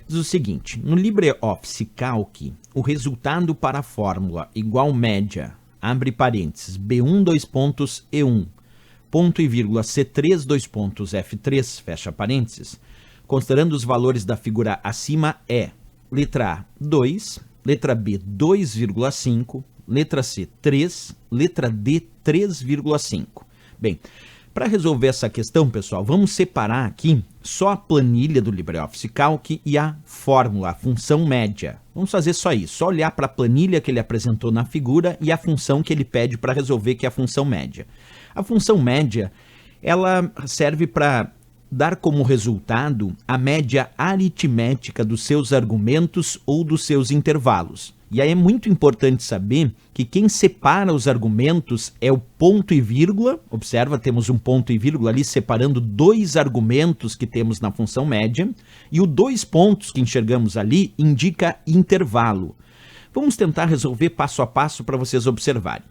Diz o seguinte, no LibreOffice Calc, o resultado para a fórmula igual média, abre parênteses, B1, dois pontos, E1, ponto e vírgula C3, dois pontos, F3, fecha parênteses, considerando os valores da figura acima é letra A, 2, letra B, 2,5, letra C, 3, letra D, 3,5. Bem, para resolver essa questão, pessoal, vamos separar aqui só a planilha do LibreOffice Calc e a fórmula, a função média. Vamos fazer só isso, só olhar para a planilha que ele apresentou na figura e a função que ele pede para resolver, que é a função média. A função média, ela serve para dar como resultado a média aritmética dos seus argumentos ou dos seus intervalos. E aí é muito importante saber que quem separa os argumentos é o ponto e vírgula. Observa, temos um ponto e vírgula ali separando dois argumentos que temos na função média. E o dois pontos que enxergamos ali indica intervalo. Vamos tentar resolver passo a passo para vocês observarem.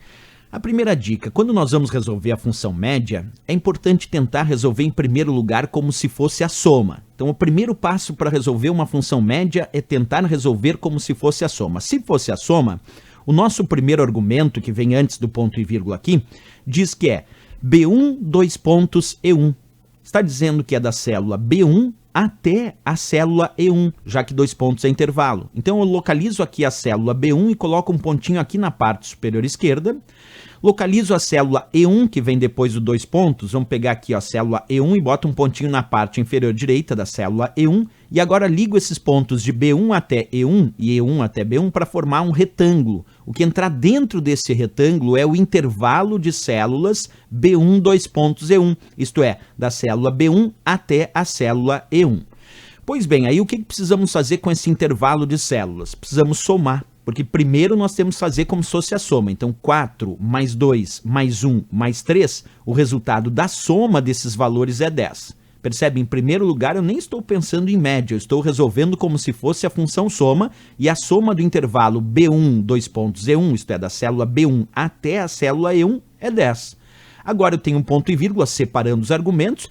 A primeira dica, quando nós vamos resolver a função média, é importante tentar resolver em primeiro lugar como se fosse a soma. Então, o primeiro passo para resolver uma função média é tentar resolver como se fosse a soma. Se fosse a soma, o nosso primeiro argumento, que vem antes do ponto e vírgula aqui, diz que é B1, dois pontos, E1. Está dizendo que é da célula B1 até a célula E1, já que dois pontos é intervalo. Então, eu localizo aqui a célula B1 e coloco um pontinho aqui na parte superior esquerda. Localizo a célula E1, que vem depois do dois pontos. Vamos pegar aqui ó, a célula E1 e boto um pontinho na parte inferior direita da célula E1. E agora ligo esses pontos de B1 até E1 e E1 até B1 para formar um retângulo. O que entrar dentro desse retângulo é o intervalo de células B1, dois pontos, E1. Isto é, da célula B1 até a célula E1. Pois bem, aí o que precisamos fazer com esse intervalo de células? Precisamos somar. Porque primeiro nós temos que fazer como se fosse a soma. Então, 4 mais 2 mais 1 mais 3, o resultado da soma desses valores é 10. Percebe? Em primeiro lugar, eu nem estou pensando em média, eu estou resolvendo como se fosse a função soma, e a soma do intervalo B1, dois pontos, E1, isto é, da célula B1 até a célula E1, é 10. Agora eu tenho um ponto e vírgula separando os argumentos,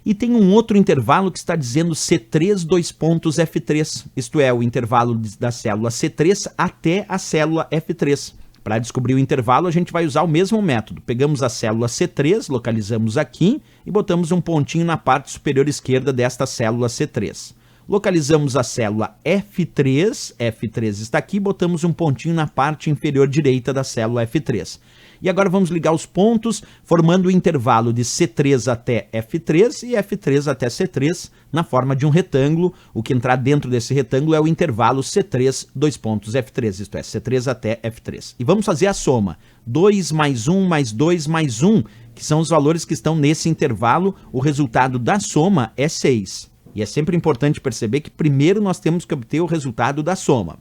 e tem um outro intervalo que está dizendo C3, dois pontos, F3. Isto é, o intervalo da célula C3 até a célula F3. Para descobrir o intervalo, a gente vai usar o mesmo método. Pegamos a célula C3, localizamos aqui e botamos um pontinho na parte superior esquerda desta célula C3. Localizamos a célula F3, F3 está aqui, botamos um pontinho na parte inferior direita da célula F3. E agora vamos ligar os pontos, formando o intervalo de C3 até F3 e F3 até C3 na forma de um retângulo. O que entrar dentro desse retângulo é o intervalo C3, dois pontos, F3, isto é, C3 até F3. E vamos fazer a soma. 2 mais 1 mais 2 mais 1, que são os valores que estão nesse intervalo. O resultado da soma é 6. E é sempre importante perceber que primeiro nós temos que obter o resultado da soma.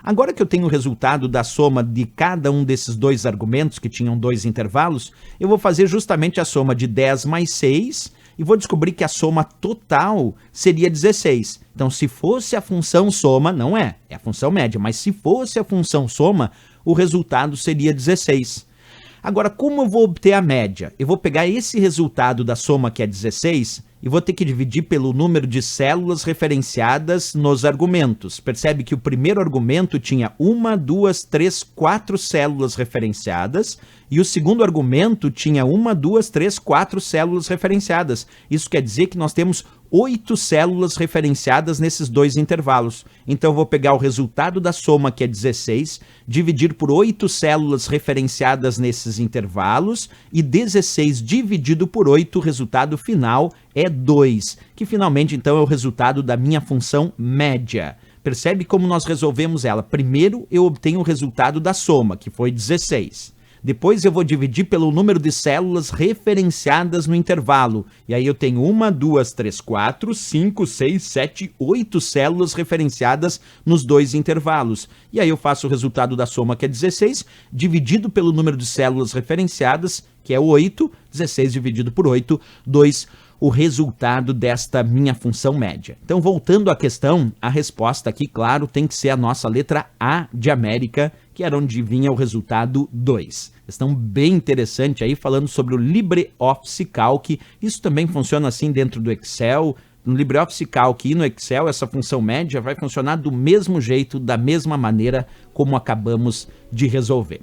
Agora que eu tenho o resultado da soma de cada um desses dois argumentos, que tinham dois intervalos, eu vou fazer justamente a soma de 10 mais 6 e vou descobrir que a soma total seria 16. Então, se fosse a função soma, não é a função média, mas se fosse a função soma, o resultado seria 16. Agora, como eu vou obter a média? Eu vou pegar esse resultado da soma, que é 16, e vou ter que dividir pelo número de células referenciadas nos argumentos. Percebe que o primeiro argumento tinha 1, 2, 3, 4 células referenciadas, e o segundo argumento tinha 1, 2, 3, 4 células referenciadas. Isso quer dizer que nós temos 8 células referenciadas nesses dois intervalos. Então eu vou pegar o resultado da soma, que é 16, dividir por 8 células referenciadas nesses intervalos, e 16 dividido por 8, o resultado final é 2, que finalmente então é o resultado da minha função média. Percebe como nós resolvemos ela? Primeiro eu obtenho o resultado da soma, que foi 16. Depois eu vou dividir pelo número de células referenciadas no intervalo. E aí eu tenho 1, 2, 3, 4, 5, 6, 7, 8 células referenciadas nos dois intervalos. E aí eu faço o resultado da soma, que é 16, dividido pelo número de células referenciadas, que é 8, 16 dividido por 8, 2, o resultado desta minha função média. Então, voltando à questão, a resposta aqui, claro, tem que ser a nossa letra A de América, que era onde vinha o resultado 2. Questão bem interessante aí, falando sobre o LibreOffice Calc. Isso também funciona assim dentro do Excel, no LibreOffice Calc e no Excel, essa função média vai funcionar do mesmo jeito, da mesma maneira como acabamos de resolver.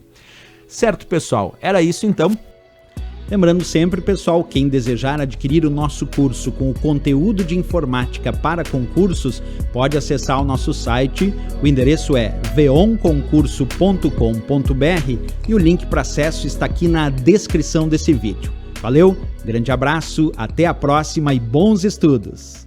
Certo, pessoal? Era isso então. Lembrando sempre, pessoal, quem desejar adquirir o nosso curso com o conteúdo de informática para concursos, pode acessar o nosso site. O endereço é veonconcurso.com.br e o link para acesso está aqui na descrição desse vídeo. Valeu, grande abraço, até a próxima e bons estudos!